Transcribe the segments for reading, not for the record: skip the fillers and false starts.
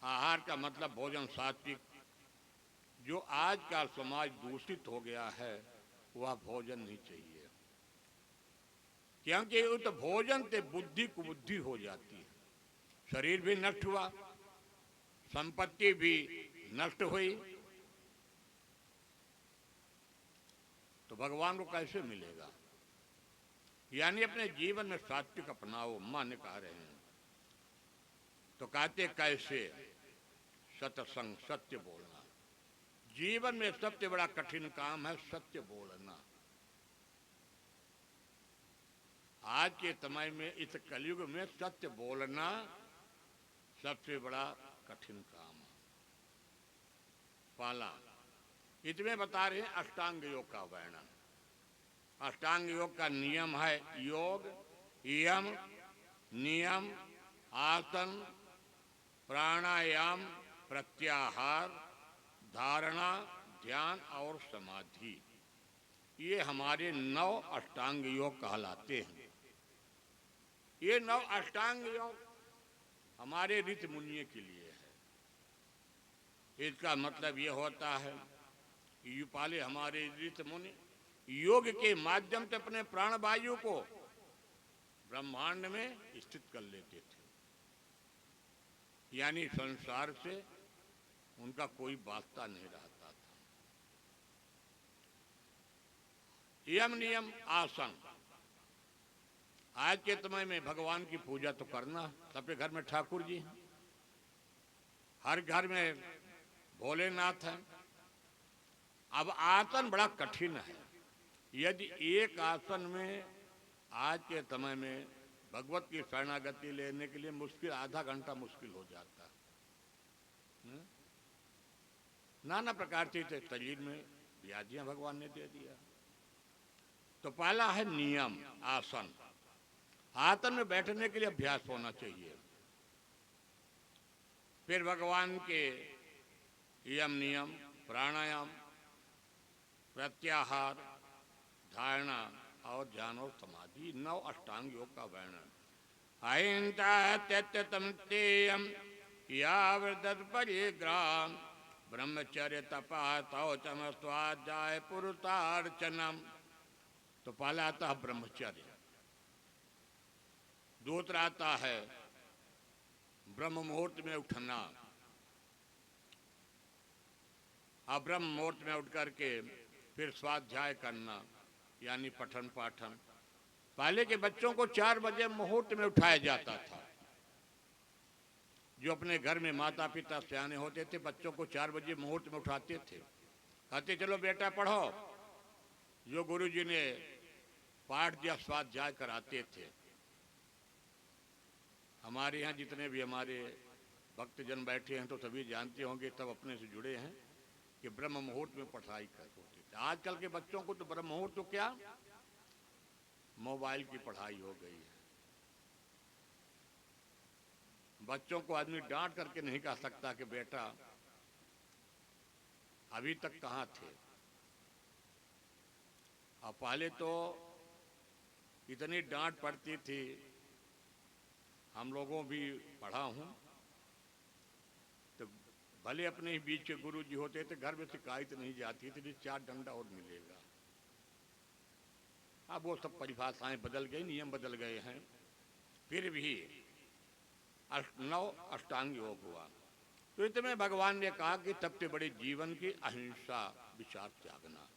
आहार का मतलब भोजन सात्विक। जो आज का समाज दूषित हो गया है वह भोजन नहीं चाहिए, क्योंकि उस भोजन से बुद्धि कुबुद्धि हो जाती है, शरीर भी नष्ट हुआ, संपत्ति भी नष्ट हुई, तो भगवान को कैसे मिलेगा। यानी अपने जीवन में सात्विक अपनाओ, मां ने कह रहे हैं। तो कहते कैसे, सत्संग, सत्य बोलना। जीवन में सबसे बड़ा कठिन काम है सत्य बोलना। आज के समय में इस कलयुग में सत्य बोलना सबसे बड़ा कठिन काम है। पहला इसमें बता रहे हैं अष्टांग योग का वर्णन। अष्टांग योग का नियम है योग, यम, नियम, आसन, प्राणायाम, प्रत्याहार, धारणा, ध्यान और समाधि। ये हमारे 9 अष्टांग योग कहलाते हैं। ये 9 अष्टांग योग हमारे ऋषि मुनियों के लिए है। इसका मतलब ये होता है कि पहले हमारे ऋषि मुनि योग के माध्यम से अपने प्राण वायु को ब्रह्मांड में स्थित कर लेते थे, यानी संसार से उनका कोई वास्ता नहीं रहता था। यम, नियम, आसन। आज के समय में भगवान की पूजा तो करना, सबके घर में ठाकुर जी हैं, हर घर में भोलेनाथ हैं। अब आसन बड़ा कठिन है। यदि एक आसन में आज के समय में भगवत की शरणागति लेने के लिए मुश्किल आधा घंटा मुश्किल हो जाता है। नाना प्रकार से शरीर में व्याधियां भगवान ने दे दिया। तो पहला है नियम, आसन। आसन में बैठने के लिए अभ्यास होना चाहिए। फिर भगवान के यम, नियम, प्राणायाम, प्रत्याहार, धारणा और ध्यान और समाधि, 9 अष्टांग योग का वर्णन। अहिंसा त्यक्तम तेयम यावृतत् परिग्राम ब्रह्मचर्य तपा शौचम स्वाध्याय पुरुषार्चनम। तो पहला आता है ब्रह्मचर्य, दूसरा आता है ब्रह्म मुहूर्त में उठना। अब ब्रह्म मुहूर्त में उठ करके फिर स्वाध्याय करना, यानी पठन पाठन। पहले के बच्चों को 4 बजे मुहूर्त में उठाया जाता था। जो अपने घर में माता पिता सयाने होते थे, बच्चों को 4 बजे मुहूर्त में उठाते थे, कहते चलो बेटा पढ़ो। जो गुरुजी ने पाठ दिया स्वाध्याय कराते थे। हमारे यहाँ जितने भी हमारे भक्तजन बैठे हैं तो सभी जानते होंगे, तब अपने से जुड़े हैं कि ब्रह्म मुहूर्त में पढ़ाई कर होती थी। आजकल के बच्चों को तो ब्रह्म मुहूर्त तो क्या, मोबाइल की पढ़ाई हो गई है। बच्चों को आदमी डांट करके नहीं कह सकता कि बेटा अभी तक कहाँ थे। अब पहले तो इतनी डांट पड़ती थी, हम लोगों भी पढ़ा हूँ, तो भले अपने ही बीच के गुरु जी होते थे, घर में शिकायत नहीं जाती थी, 4 डंडा और मिलेगा। अब वो सब परिभाषाएं बदल गई, नियम बदल गए हैं। फिर भी 9 अष्टांग योग हुआ। तो इसमें भगवान ने कहा कि सबसे बड़े जीवन की अहिंसा, विचार त्यागना।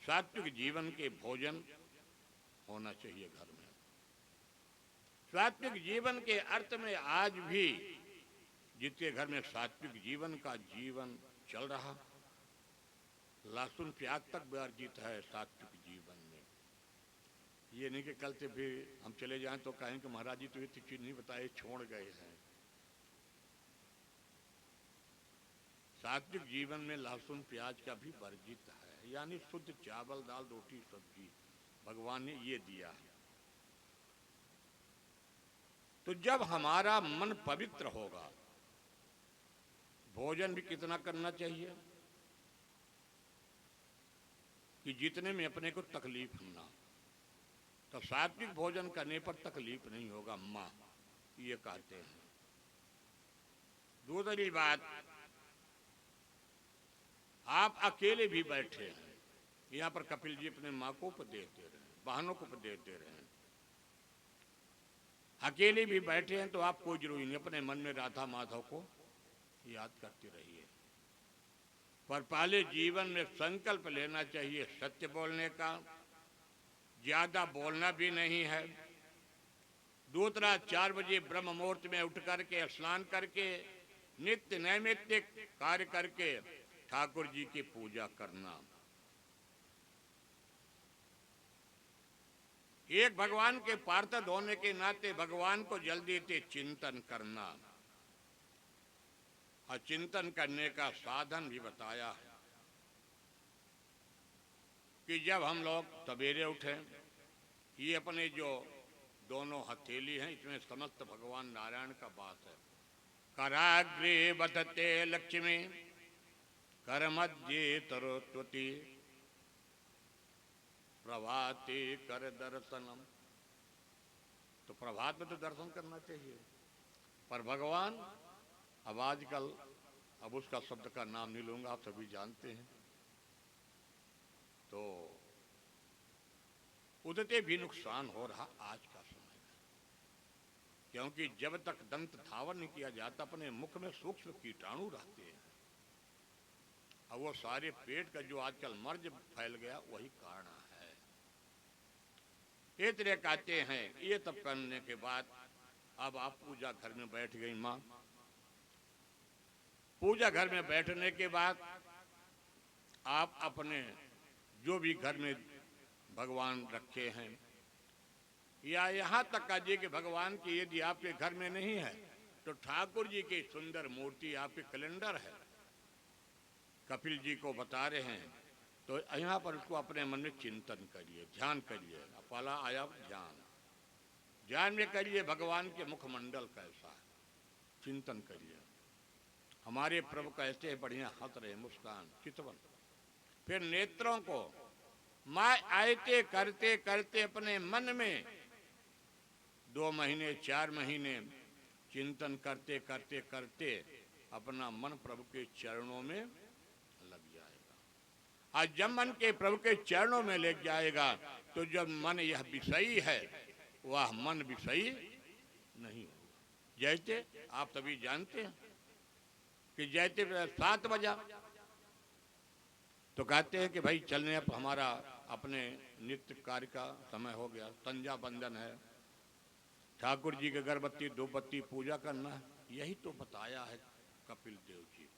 सात्विक जीवन के भोजन होना चाहिए घर में। सात्विक जीवन के अर्थ में आज भी जिसके घर में सात्विक जीवन का जीवन चल रहा, लहसुन प्याज तक वर्जित है सात्विक जीवन में। ये नहीं कि कल से भी हम चले जाएं तो कहें कि महाराज जी तो ये चीज नहीं बताए, छोड़ गए हैं। सात्विक जीवन में लहसुन प्याज का भी वर्जित है, यानी शुद्ध चावल दाल रोटी सब्जी भगवान ने ये दिया है। तो जब हमारा मन पवित्र होगा, भोजन भी कितना करना चाहिए कि जितने में अपने को तकलीफ ना। तो सात्विक भोजन करने पर तकलीफ नहीं होगा, माँ ये कहते हैं। दूसरी बात, आप अकेले भी बैठे हैं, यहाँ पर कपिल जी अपने माँ को उपदेश दे रहे हैं, बहनों को उपदेश दे रहे हैं। अकेले भी बैठे हैं तो आप कोई जरूरी नहीं, अपने मन में राधा माधव को याद करते रहिए। पर पहले जीवन में संकल्प लेना चाहिए सत्य बोलने का, ज्यादा बोलना भी नहीं है। दूसरा, 4 बजे ब्रह्म मुहूर्त में उठ करके स्नान करके नित्य नैमित्तिक कार्य करके ठाकुर जी की पूजा करना। एक भगवान के पार्षद होने के नाते भगवान को जल्दी से चिंतन करना, और चिंतन करने का साधन भी बताया है कि जब हम लोग सवेरे उठे, ये अपने जो दोनों हथेली हैं इसमें समस्त भगवान नारायण का वास है। कराग्रे बधते लक्ष्मी कर मध्य तरोत्वती प्रभाते कर दर्शनम। तो प्रभात में तो दर्शन करना चाहिए, पर भगवान, अब आजकल अब उसका शब्द का नाम नहीं लूंगा, आप सभी जानते हैं, तो उदते भी नुकसान हो रहा आज का समय में, क्योंकि जब तक दंत धावन नहीं किया जाता अपने मुख में सूक्ष्म कीटाणु रहते हैं, और वो सारे पेट का जो आजकल मर्ज फैल गया वही कारण है। इतने कहते हैं ये तब करने के बाद अब आप पूजा घर में बैठ गई माँ। पूजा घर में बैठने के बाद आप अपने जो भी घर में भगवान रखे हैं, या यहाँ तक कहिए कि भगवान की यदि आपके घर में नहीं है तो ठाकुर जी की सुंदर मूर्ति आपके कैलेंडर है, कपिल जी को बता रहे हैं, तो यहाँ पर उसको अपने मन में चिंतन करिए, ध्यान करिए। पहला आया ध्यान, ध्यान में करिए भगवान के मुखमंडल कैसा है, चिंतन करिए। हमारे प्रभु कैसे है, बढ़िया हंस रहे, मुस्कान चितवन। फिर नेत्रों को माँ आयते करते करते अपने मन में 2 महीने 4 महीने चिंतन करते करते करते अपना मन प्रभु के चरणों में लग जाएगा। आज जब मन के प्रभु के चरणों में लग जाएगा तो जब मन यह विषयी है वह मन विषयी नहीं होगा। जैसे आप सभी जानते हैं कि जैसे 7 बजा तो कहते हैं कि भाई चलने, अब हमारा अपने नित्य कार्य का समय हो गया, संध्या बंदन है, ठाकुर जी के अगरबत्ती धूपबत्ती पूजा करना है। यही तो बताया है कपिल देव जी।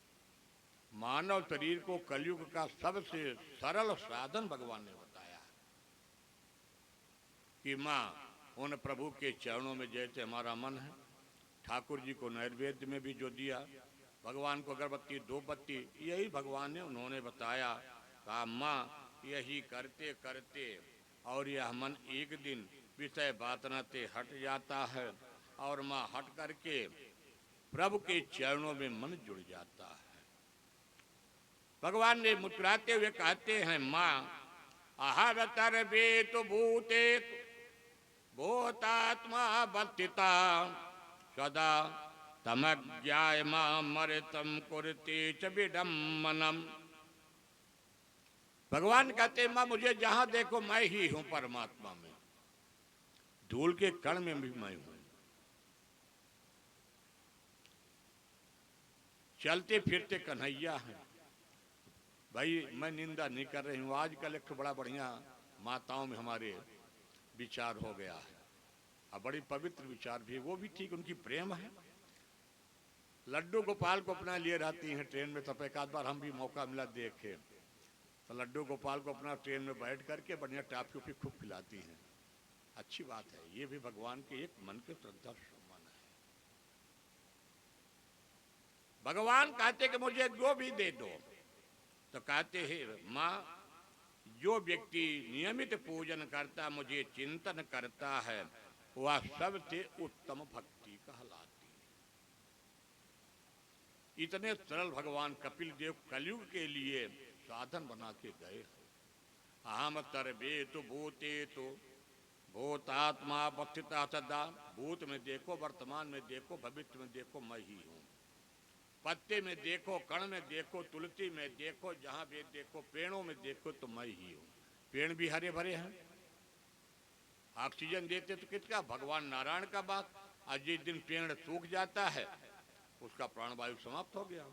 मानव शरीर को कलयुग का सबसे सरल साधन भगवान ने बताया है कि माँ उन प्रभु के चरणों में जैसे हमारा मन है, ठाकुर जी को नैवेद्य में भी जो दिया, भगवान को अगरबत्ती धूपबत्ती, यही भगवान ने उन्होंने बताया। कहा माँ यही करते करते और यह मन एक दिन विषय बातनाते हट जाता है, और माँ हट करके प्रभु के चरणों में मन जुड़ जाता है। भगवान ने मुस्कुराते हुए कहते हैं माँ अहवतर वेतु भूते भूतात्मा वर्तिता सदा तमज्ञाय मृतम कुरते च विडम्बनम। भगवान कहते माँ मुझे जहां देखो मैं ही हूं परमात्मा में, धूल के कण में भी मैं हूं, चलते फिरते कन्हैया है। भाई मैं निंदा नहीं कर रही हूं, आजकल एक बड़ा बढ़िया माताओं में हमारे विचार हो गया है, और बड़ी पवित्र विचार भी, वो भी ठीक, उनकी प्रेम है। लड्डू गोपाल को अपना लिए रहती हैं ट्रेन में, तब एक आध बार हम भी मौका मिला देखे, तो लड्डू गोपाल को अपना ट्रेन में बैठ करके बढ़िया टाफी उफी खूब खिलाती हैं। अच्छी बात है, ये भी भगवान के एक मन के श्रद्धा सम्मान है। भगवान कहते कि मुझे जो भी दे दो, तो कहते हैं माँ जो व्यक्ति नियमित पूजन करता, मुझे चिंतन करता है, वह सबसे उत्तम भक्ति कहलाती है। इतने सरल भगवान कपिल देव कलयुग के लिए साधन बना के गए। अहम तरबे तो भूते तो भूतात्मा बक्षिता सदा, भूत में देखो, वर्तमान में देखो, भविष्य में देखो, मैं ही हूँ। पत्ते में देखो, कण में देखो, तुलसी में देखो, जहां भी देखो, पेड़ों में देखो तो मैं ही हूं। पेड़ भी हरे भरे हैं, ऑक्सीजन देते तो किसका? भगवान नारायण का बात। आज जिस दिन पेड़ सूख जाता है उसका प्राणवायु समाप्त हो गया।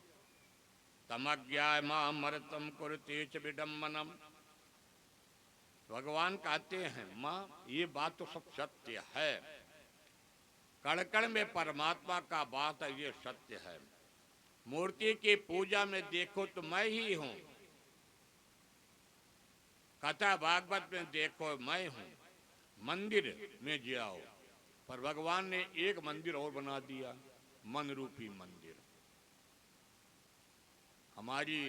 तमज्ञाय मामृतम कुरुते च विडम्बनम। भगवान कहते हैं माँ ये बात तो सब सत्य है, कण कण में परमात्मा का बात है, ये सत्य है। मूर्ति की पूजा में देखो तो मैं ही हूं, कथा भागवत में देखो मैं हूं, मंदिर में जाओ, पर भगवान ने एक मंदिर और बना दिया, मन रूपी मंदिर। हमारी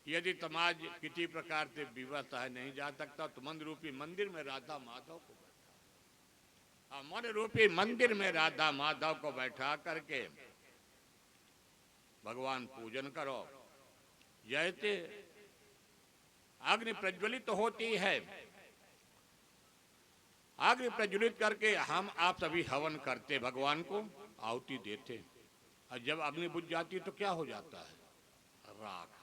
यदि समाज किसी प्रकार से व्यवस्था है नहीं जा सकता तो मन रूपी मंदिर में राधा माधव को बैठा, मन रूपी मंदिर में राधा माधव को बैठा करके भगवान पूजन करो। जैसे अग्नि प्रज्वलित तो होती है, अग्नि प्रज्वलित करके हम आप सभी हवन करते, भगवान को आहुति देते, और जब अग्नि बुझ जाती तो क्या हो जाता है? राख।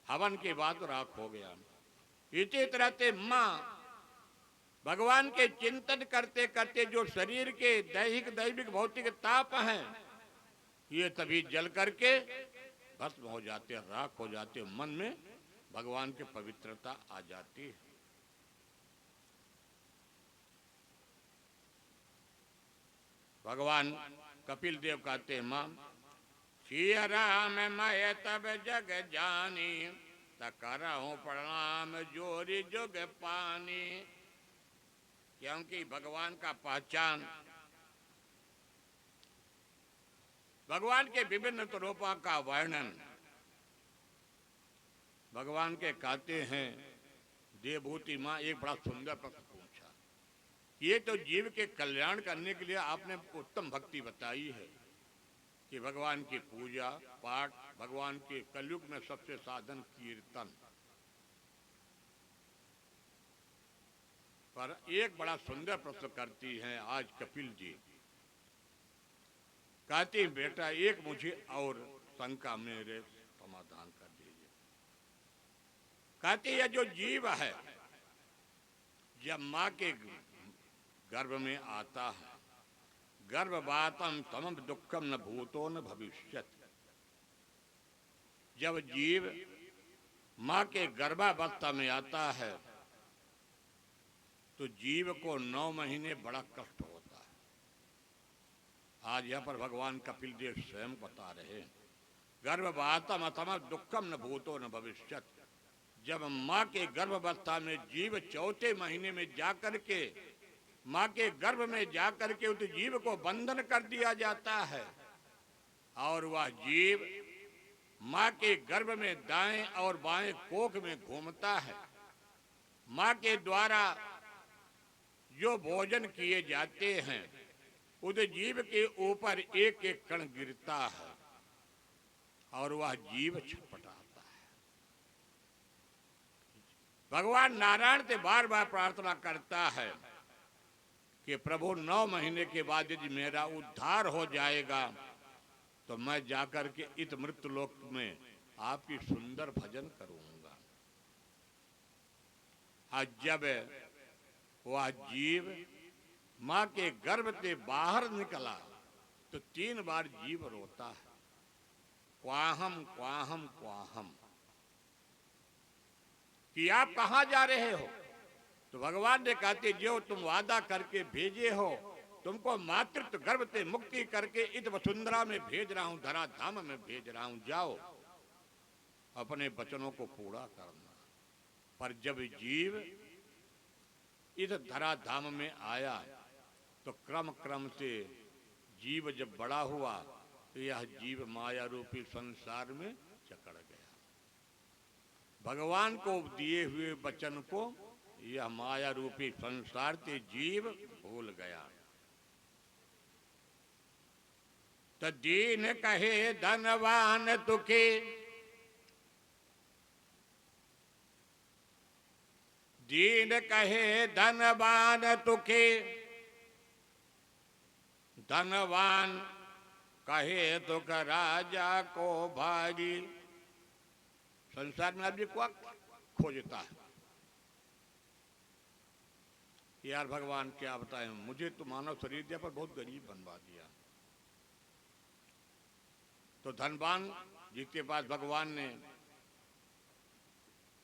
हवन के बाद राख हो गया। इसी तरह से मां भगवान के चिंतन करते करते जो शरीर के दैहिक दैविक भौतिक ताप हैं ये तभी जल करके भस्म हो जाते, राख हो जाते, मन में भगवान की पवित्रता आ जाती है। भगवान कपिल देव कहते हैं मां सिया राम मैं तब जग जानी, तकरहूं प्रणाम जोरी जुग पानी। क्योंकि भगवान का पहचान, भगवान के विभिन्न स्वरूपों का वर्णन भगवान के कहते हैं। देवभूति माँ एक बड़ा सुंदर प्रश्न पूछा, ये तो जीव के कल्याण करने के लिए आपने उत्तम भक्ति बताई है कि भगवान की पूजा पाठ, भगवान के कलयुग में सबसे साधन कीर्तन, पर एक बड़ा सुंदर प्रश्न करती हैं आज कपिल जी। कहती बेटा एक मुझे और शंका मेरे समाधान कर दीजिए। कहती है जो जीव है जब माँ के गर्भ में आता है, गर्भवातम तमम दुखम न भूतो न भविष्यत। जब जीव माँ के गर्भावस्था में आता है तो जीव को 9 महीने बड़ा कष्ट होता है। आज यहाँ पर भगवान कपिल देव स्वयं बता रहे हैं, गर्भवातम अतम दुखम न भूतो न भविष्यत। जब माँ के गर्भावस्था में जीव 4थे महीने में जाकर के माँ के गर्भ में जाकर के उस जीव को बंधन कर दिया जाता है और वह जीव माँ के गर्भ में दाएं और बाएं कोख में घूमता है। माँ के द्वारा जो भोजन किए जाते हैं उस जीव के ऊपर एक एक कण गिरता है और वह जीव छटपटाता है। भगवान नारायण से बार बार प्रार्थना करता है कि प्रभु 9 महीने के बाद यदि मेरा उद्धार हो जाएगा तो मैं जाकर के इस मृत्यु लोक में आपकी सुंदर भजन करूंगा। आज जब वह जीव माँ के गर्भ से बाहर निकला तो 3 बार जीव रोता है, क्वाहम क्वाहम क्वाहम, कि आप कहाँ जा रहे हो? तो भगवान ने कहते जो तुम वादा करके भेजे हो, तुमको मातृत्व गर्भ से मुक्ति करके इस वसुंधरा में भेज रहा हूं, धरा धाम में भेज रहा हूं, जाओ अपने वचनों को पूरा करना। पर जब जीव इस धरा धाम में आया तो क्रम क्रम से जीव जब बड़ा हुआ तो यह जीव माया रूपी संसार में जकड़ गया। भगवान को दिए हुए वचन को यह माया रूपी संसार से जीव भूल गया। तो दीन कहे धनवान दुखी, दीन कहे धनवान दुखी, धनवान कहे तो का राजा को भारी। संसार में आदमी को खोजता है, यार भगवान क्या बताएं, मुझे तो मानव शरीर दिया पर बहुत गरीब बनवा दिया। तो धनवान जिसके पास भगवान ने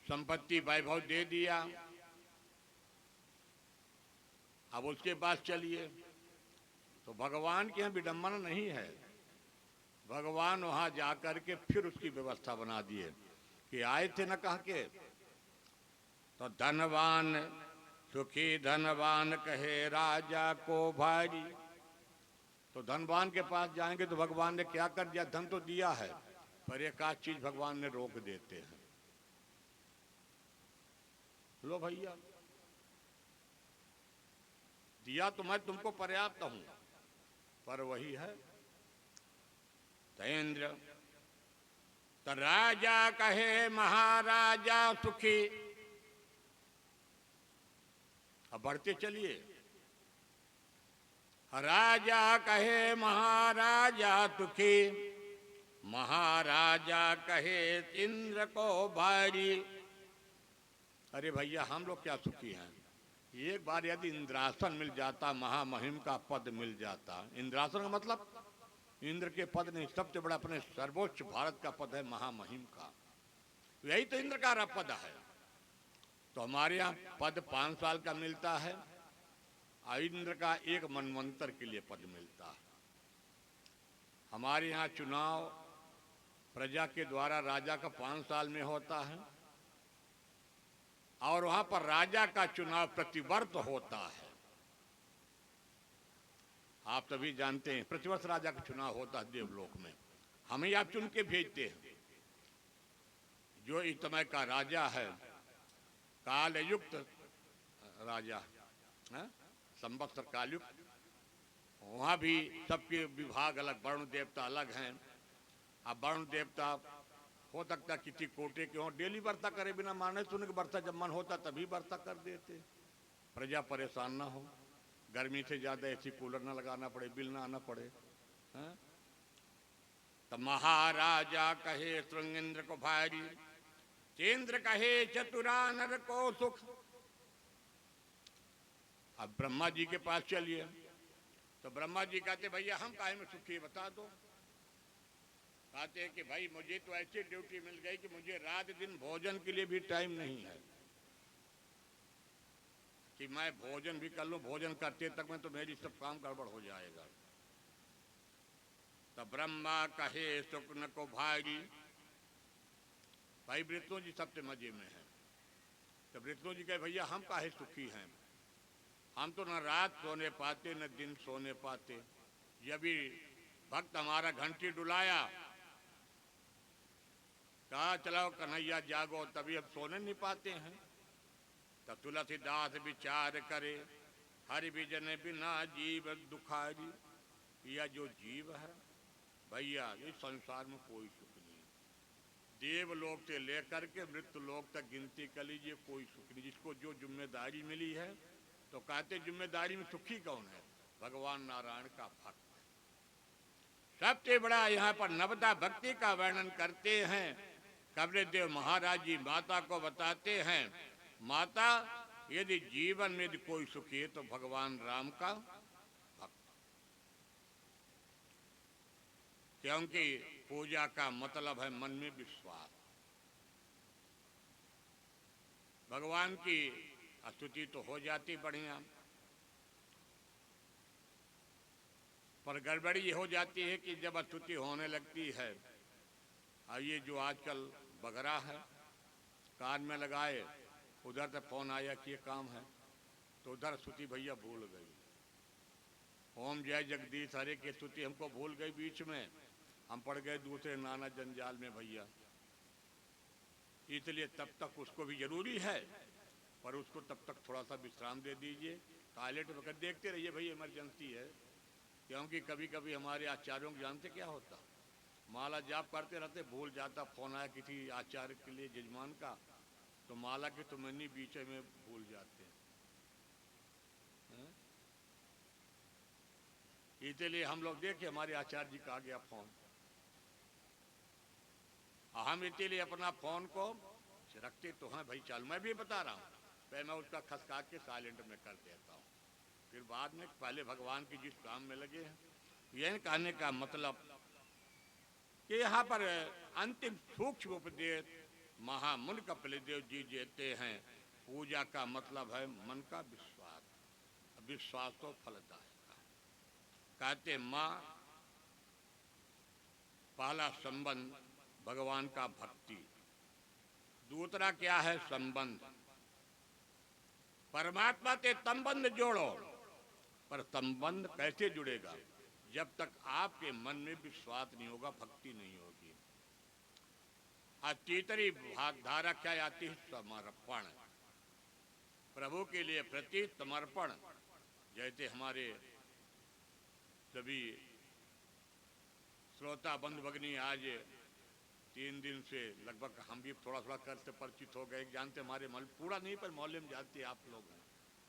संपत्ति वैभव दे दिया, अब उसके पास चलिए तो भगवान के यहाँ विडंबना नहीं है। भगवान वहां जाकर के फिर उसकी व्यवस्था बना दिए कि आए थे न कह के, तो धनवान सुखी धनवान कहे राजा को भारी। तो धनवान के पास जाएंगे तो भगवान ने क्या कर दिया, धन तो दिया है पर एक आध चीज भगवान ने रोक देते हैं। लो भैया, दिया तो मैं तुमको पर्याप्त हूं, पर वही है तेंद्र। तो राजा कहे महाराजा सुखी। अब बढ़ते चलिए, राजा कहे महाराजा सुखी, महाराजा कहे इंद्र को भारी। अरे भैया हम लोग क्या सुखी हैं, एक बार यदि इंद्रासन मिल जाता, महामहिम का पद मिल जाता। इंद्रासन का मतलब इंद्र के पद नहीं, सबसे बड़ा अपने सर्वोच्च भारत का पद है महामहिम का, यही तो इंद्र का पद है। तो हमारे यहाँ पद 5 साल का मिलता है, इंद्र का एक मनवंतर के लिए पद मिलता है। हमारे यहाँ चुनाव प्रजा के द्वारा राजा का 5 साल में होता है, और वहां पर राजा का चुनाव प्रतिवर्ष होता है। आप सभी जानते हैं प्रतिवर्ष राजा का चुनाव होता है देवलोक में, हमें आप चुन के भेजते हैं। जो इस समय का राजा है, काल युक्त राजा है, संवत्सर कालयुक्त, वहां भी सबके विभाग अलग, वरुण देवता अलग हैं। अब वरुण देवता हो सकता किसी कोटे के हो, डेली वर्षा करे बिना माने सुन के वर्षा जब मन होता तभी वर्षा कर देते, प्रजा परेशान ना हो, गर्मी से ज्यादा एसी कूलर ना लगाना पड़े, बिल ना आना पड़े। तो महाराजा कहे श्रृंगेंद्र को भारी, चेंद्र कहे चतुरानर को सुख। अब ब्रह्मा जी के पास चलिए तो ब्रह्मा जी कहते भैया हम काहे में सुखी बता दो। कहते हैं कि भाई मुझे तो ऐसी ड्यूटी मिल गई कि मुझे रात दिन भोजन के लिए भी टाइम नहीं है कि मैं भोजन भी कर लूं, भोजन करते तक में तो मेरी सब काम गड़बड़ हो जाएगा। तब ब्रह्मा कहे शुक्र को भारी। भाई वृत्तों जी सबसे मजे में है। तो वृत्तों जी कहे भैया हम काहे सुखी हैं, हम तो न रात सोने पाते न दिन सोने पाते। जब भी भक्त हमारा घंटी डुलाया, कहा चलाओ कन्हैया जागो, तभी अब सोने नहीं पाते हैं। तब तुलसीदास विचार करे, हरि विजन बिना जीव दुखारी। यह जो जीव है भैया, इस संसार में कोई सुख नहीं, देवलोक से लेकर के मृत्यु लोक तक गिनती कर लीजिए, कोई सुख नहीं। जिसको जो जिम्मेदारी मिली है, तो कहते जिम्मेदारी में सुखी कौन है, भगवान नारायण का भक्त। सबसे बड़ा यहाँ पर नवदा भक्ति का वर्णन करते हैं कबीर देव महाराज जी। माता को बताते हैं, माता यदि जीवन में यदि कोई सुखी है तो भगवान राम का भक्त, क्योंकि पूजा का मतलब है मन में विश्वास। भगवान की स्तुति तो हो जाती बढ़िया, पर गड़बड़ी ये हो जाती है कि जब स्तुति होने लगती है, और ये जो आजकल बगरा है कान में लगाए, उधर से फोन आया कि ये काम है, तो उधर स्तुति भैया भूल गई। ओम जय जगदीश हरे की स्तुति हमको भूल गई, बीच में हम पड़ गए दूसरे नाना जंजाल में भैया। इसलिए तब तक उसको भी जरूरी है, पर उसको तब तक थोड़ा सा विश्राम दे दीजिए, टॉयलेट वगैरह देखते रहिए भाई, इमरजेंसी है। क्योंकि कभी कभी हमारे आचार्यों को जानते क्या होता, माला जाप करते रहते, भूल जाता, फोन आया किसी आचार्य के लिए जजमान का, तो माला के तो मनी बीच में भूल जाते हैं। इसलिए हम लोग देखे हमारे आचार्य जी का आ गया फोन, हम इसीलिए अपना फोन को रखते तो हैं भाई, चालू मैं भी बता रहा हूँ, पहले मैं उसका खसका के साइलेंट में कर देता हूँ, फिर बाद में पहले भगवान की जिस काम में लगे हैं। यह कहने का मतलब कि यहाँ पर अंतिम सूक्ष्म उपदेश महामुनि कपिल देव जी देते हैं। पूजा का मतलब है मन का विश्वास, विश्वास तो फलदायक है। कहते माँ पहला संबंध भगवान का भक्ति, दूसरा क्या है संबंध परमात्मा से संबंध जोड़ो, पर संबंध कैसे जुड़ेगा जब तक आपके मन में विश्वास नहीं होगा, भक्ति नहीं होगी। तीसरी धारा क्या आती है समर्पण, प्रभु के लिए प्रति समर्पण। जैसे हमारे सभी श्रोता बंधु भगिनी आज 3 दिन से लगभग हम भी थोड़ा थोड़ा कर से परिचित हो गए, जानते हमारे पूरा नहीं पर मोहल्ले में जानते आप लोग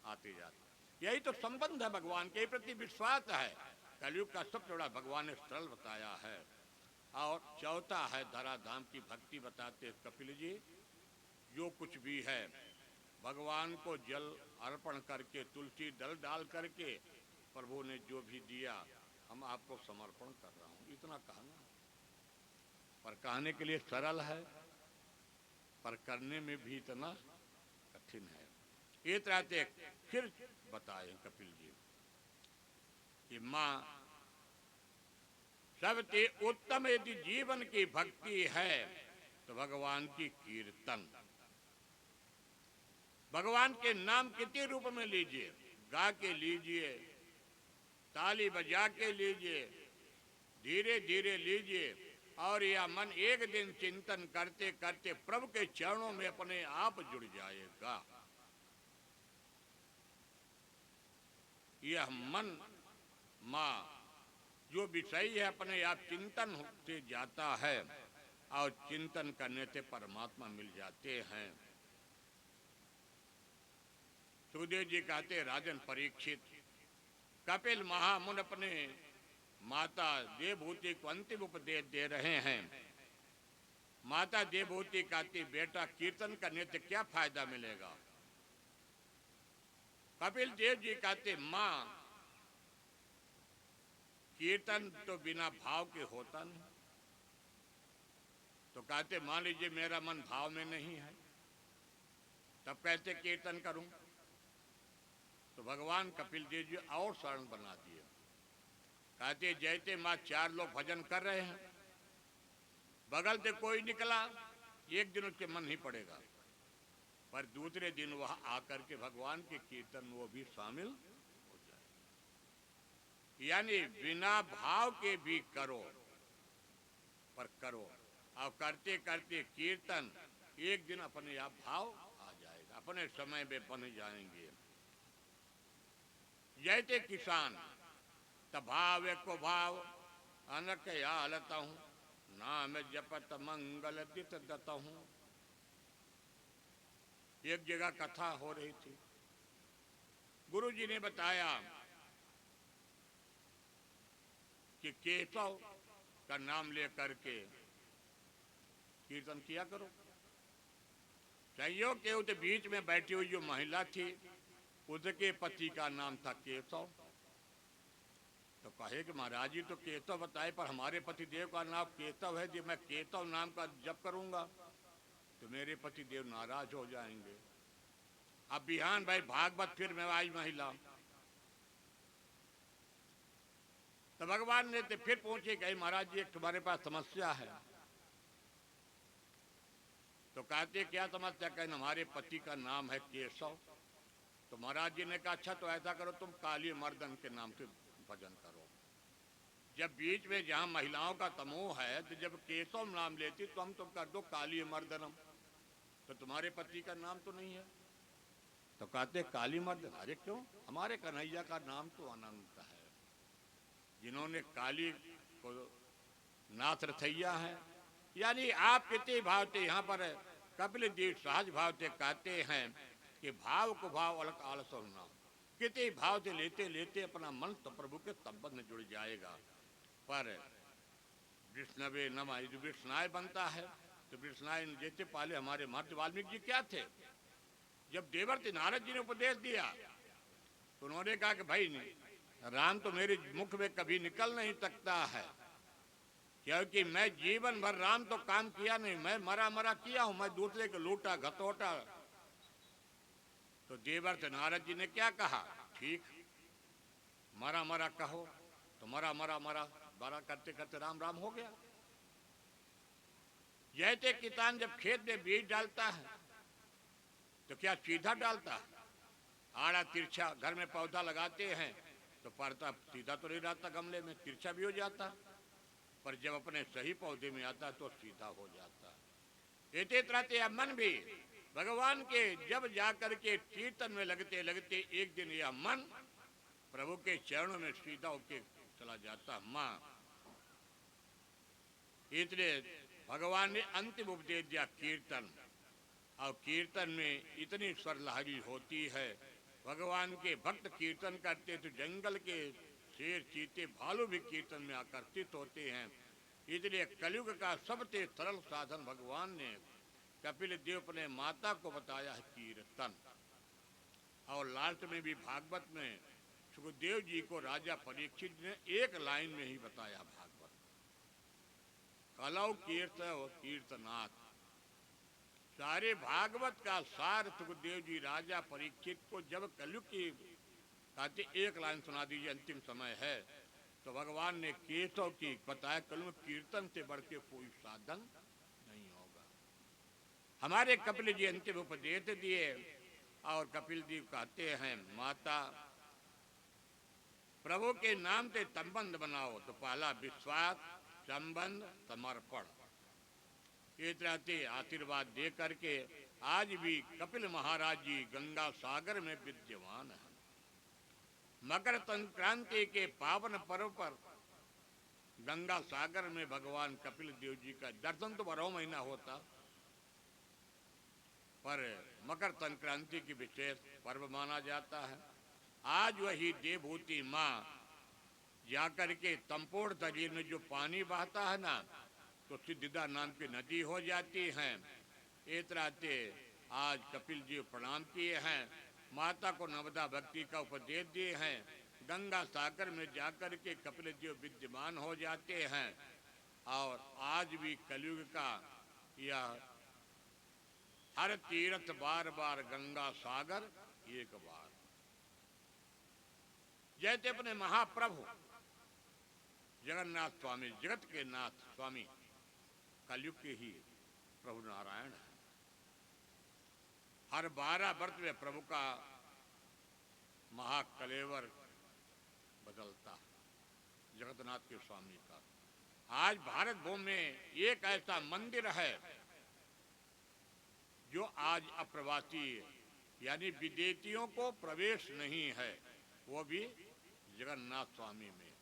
आते जाते। यही तो संबंध है, भगवान के प्रति विश्वास है। कलयुग का सबसे बड़ा भगवान ने सरल बताया है। और चौथा है धराधाम की भक्ति बताते कपिल जी, जो कुछ भी है भगवान को जल अर्पण करके तुलसी दल डाल करके प्रभु ने जो भी दिया हम आपको समर्पण कर रहा हूँ, इतना कहना। पर कहने के लिए सरल है, पर करने में भी इतना कठिन है। ये तरह से फिर बताए कपिल जी कि माँ सबसे उत्तम यदि जीवन की भक्ति है तो भगवान की कीर्तन, भगवान के नाम कितने रूप में लीजिए, गा के लीजिए, ताली बजा के लीजिए, धीरे धीरे लीजिए, और यह मन एक दिन चिंतन करते करते प्रभु के चरणों में अपने आप जुड़ जाएगा। यह मन माँ जो विषय है अपने आप चिंतन से जाता है, और चिंतन करने से परमात्मा मिल जाते हैं। सुखदेव जी कहते राजन परीक्षित, कपिल महामुनि अपने माता देवभूति को अंतिम उपदेश दे रहे हैं। माता देवभूति कहती बेटा कीर्तन करने से क्या फायदा मिलेगा। कपिल देव जी कहते माँ कीर्तन तो बिना भाव के होता नहीं। तो कहते मान लीजिए मेरा मन भाव में नहीं है, तब कैसे कीर्तन करूं। तो भगवान कपिल देव जी और सरल बना दिए। कहते जैसे माँ 4 लोग भजन कर रहे हैं, बगल से कोई निकला, एक दिन उसके मन नहीं पड़ेगा, पर दूसरे दिन वह आकर के भगवान के कीर्तन वो भी शामिल हो जाए। यानी बिना भाव के भी करो, पर करो, और करते करते कीर्तन एक दिन अपने आप भाव आ जाएगा, अपने समय में बन जाएंगे। जैसे किसान तभाव को भाव अनक आलता हूँ, नाम जपत मंगल दित दत हूँ। एक जगह कथा हो रही थी, गुरु जी ने बताया कि केशव का नाम लेकर के कीर्तन किया करो। संयोग के उस बीच में बैठी हुई जो महिला थी, उसके पति का नाम था केशव। तो कहे कि महाराज जी तो केशव बताए, पर हमारे पति देव का नाम केशव है, जब मैं केशव नाम का जप करूंगा तो मेरे पति देव नाराज हो जाएंगे। अब बिहान भाई भागवत फिर में आई महिला, तो भगवान ने तो फिर पूछे कि महाराज जी एक तुम्हारे पास समस्या है। तो कहते क्या समस्या, कहें हमारे पति का नाम है केशव। तो महाराज जी ने कहा अच्छा तो ऐसा करो तुम काली मर्दन के नाम से भजन करो। जब बीच में जहाँ महिलाओं का समूह है, तो जब केशव नाम लेती तो हम तुम कर दो काली मर्दनम, तो तुम्हारे पति का नाम तो नहीं है। तो कहते काली मर्दन, अरे क्यों, हमारे कन्हैया का नाम तो अनंत है, जिन्होंने काली को नाथ रथैया है। यानी आप कितने भाव थे, यहाँ पर कपिल देव सहज भाव से कहते हैं कि भाव को भाव अलग आलस होना, कितने भाव से लेते लेते अपना मन तो प्रभु के संबंध में जुड़ जाएगा। पर विष्णवे नमः यदि विष्णाय बनता है तो विष्णाय जैसे पहले हमारे महर्षि वाल्मीकि जी क्या थे, जब देवर्षि नारद जी ने उपदेश दिया तो उन्होंने कहा कि भाई राम तो मेरे मुख में कभी निकल नहीं सकता है, क्योंकि मैं जीवन भर राम तो काम किया नहीं, मैं मरा मरा किया हूं, मैं दूसरे को लूटा घतोटा। तो देवर्षि नारद जी ने क्या कहा, ठीक मरा मरा कहो, तो मरा मरा मरा मरा करते करते राम राम हो गया। जैसे किसान जब खेत में बीज डालता है तो क्या सीधा डालता है, आड़ा तिरछा, घर में पौधा लगाते हैं तो पड़ता सीधा तो नहीं रहता, गमले में तिरछा भी हो जाता, पर जब अपने सही पौधे में आता तो सीधा हो जाता। इसी तरह से मन भी भगवान के जब जाकर के कीर्तन में लगते लगते एक दिन यह मन प्रभु के चरणों में सीधा होके चला जाता। माँ इसलिए भगवान ने अंतिम उपदेश दिया कीर्तन, और कीर्तन में इतनी स्वर लहरी होती है, भगवान के भक्त कीर्तन करते तो जंगल के शेर चीते भालू भी कीर्तन में आकर्षित होते हैं। इसलिए कलयुग का सबसे सरल साधन भगवान ने कपिल देव अपने माता को बताया है कीर्तन। और लास्ट में भी भागवत में सुखदेव जी को राजा परीक्षित ने एक लाइन में ही बताया, भागवत कलौ कीर्त कीर्तनाथ। सारे भागवत का सार सुखदेव जी राजा परीक्षित को जब कलयुग की कहते एक लाइन सुना दीजिए अंतिम समय है, तो भगवान ने केशव की बताया कलयुग कीर्तन से बढ़ के कोई साधन नहीं होगा। हमारे कपिल जी अंतिम उपदेश दिए, और कपिल जी कहते हैं माता प्रभु के नाम से संबंध बनाओ, तो पहला विश्वास, संबंध, समर्पण, ये तरह से आशीर्वाद दे करके आज भी कपिल महाराज जी गंगा सागर में विद्यमान है। मकर संक्रांति के पावन पर्व पर गंगा सागर में भगवान कपिल देव जी का दर्शन तो 12 महीना होता, पर मकर संक्रांति की विशेष पर्व माना जाता है। आज वही देवभूति माँ जाकर के तंपोड़ तरीर में जो पानी बहता है ना, तो सिद्धिदा नाम की नदी हो जाती है। इस तरह से आज कपिल जी प्रणाम किए हैं, माता को नवदा भक्ति का उपदेश दिए हैं, गंगा सागर में जाकर के कपिल जी विद्यमान हो जाते हैं। और आज भी कलयुग का यह हर तीर्थ बार बार गंगा सागर एक बार, जैसे अपने महाप्रभु जगन्नाथ स्वामी, जगत के नाथ स्वामी कलयुग के ही प्रभु नारायण है। हर 12 वर्ष में प्रभु का महाकलेवर बदलता जगन्नाथ के स्वामी का। आज भारत भूमि में एक ऐसा मंदिर है जो आज अप्रवासी यानी विदेशियों को प्रवेश नहीं है, वो भी जगन्नाथ स्वामी में।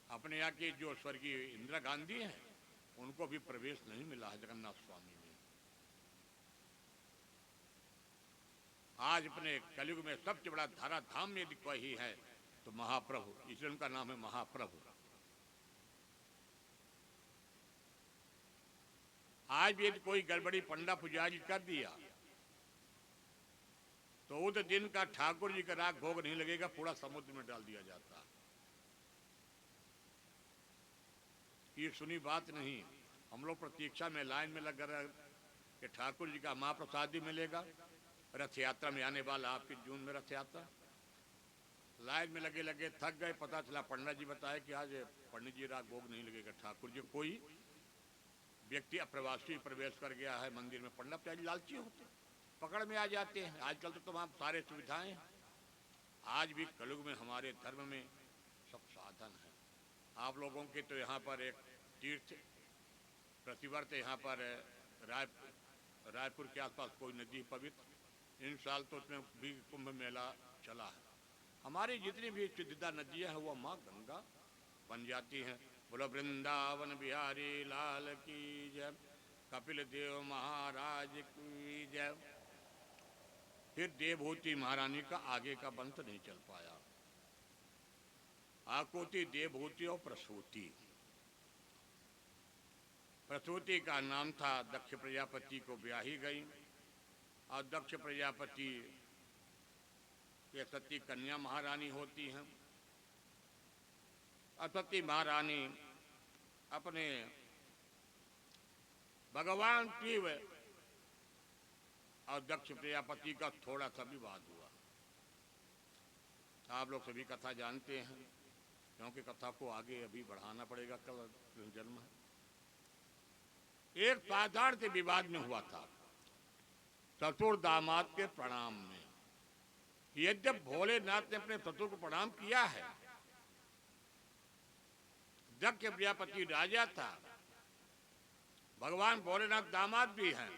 अपने यहाँ के जो स्वर्गीय इंदिरा गांधी हैं उनको भी प्रवेश नहीं मिला है जगन्नाथ स्वामी में। आज अपने कलयुग में सबसे बड़ा धारा धाम में वही है तो महाप्रभु, इसलिए उनका नाम है महाप्रभु। आज भी यदि कोई गड़बड़ी पंडा पुजारी कर दिया तो उस दिन का ठाकुर जी का राग भोग नहीं लगेगा, पूरा समुद्र में डाल दिया जाता। ये सुनी बात नहीं। हम लोग प्रतीक्षा में लाइन में लग रहे कि ठाकुर जी का महाप्रसाद ही मिलेगा। रथ यात्रा में आने वाला आपकी जून में रथ यात्रा, लाइन में लगे लगे थक गए, पता चला पंडित जी बताए कि आज पंडित जी राग भोग नहीं लगेगा ठाकुर जी। कोई व्यक्ति अप्रवासी प्रवेश कर गया है मंदिर में, पंडित प्यारी लालची होते पकड़ में आ जाते हैं। आजकल तो तमाम सारे सुविधाएं, आज भी कलयुग में हमारे धर्म में सब साधन है। आप लोगों के तो यहाँ पर एक तीर्थ प्रतिवर्ष यहाँ पर रायपुर के आसपास कोई नदी पवित्र, इन साल तो उसमें भी कुंभ मेला चला है। हमारी जितनी भी सिद्धिदा नदियाँ हैं वो माँ गंगा बन जाती हैं। बोलो वृंदावन बिहारी लाल की जय, कपिल देव महाराज की जय। फिर देवभूति महारानी का आगे का वंश नहीं चल पाया। आकुति, देवभूति और प्रसूति। प्रसूति का नाम था, दक्ष प्रजापति को ब्याही गई और दक्ष प्रजापति के सती कन्या महारानी होती हैं। सती महारानी अपने भगवान शिव और दक्ष प्रजापति का थोड़ा सा विवाद हुआ। आप लोग सभी कथा जानते हैं, क्योंकि कथा को आगे अभी बढ़ाना पड़ेगा, कल जन्म है। एक साधारण से विवाद में हुआ था ससुर दामाद के प्रणाम में। यद्यप भोलेनाथ ने अपने ससुर को प्रणाम किया है, दक्ष प्रजापति राजा था, भगवान भोलेनाथ दामाद भी हैं,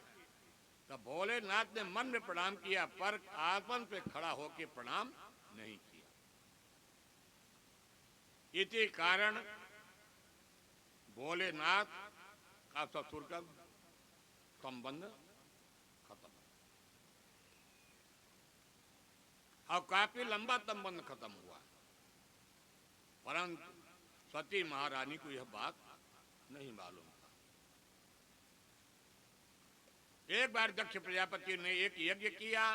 तब भोलेनाथ ने मन में प्रणाम किया पर आसन पे खड़ा होकर प्रणाम नहीं किया। इसी कारण भोलेनाथ का ससुर का संबंध खत्म, और काफी लंबा संबंध खत्म हुआ। परंतु सती महारानी को यह बात नहीं मालूम था। एक बार दक्ष प्रजापति ने एक यज्ञ किया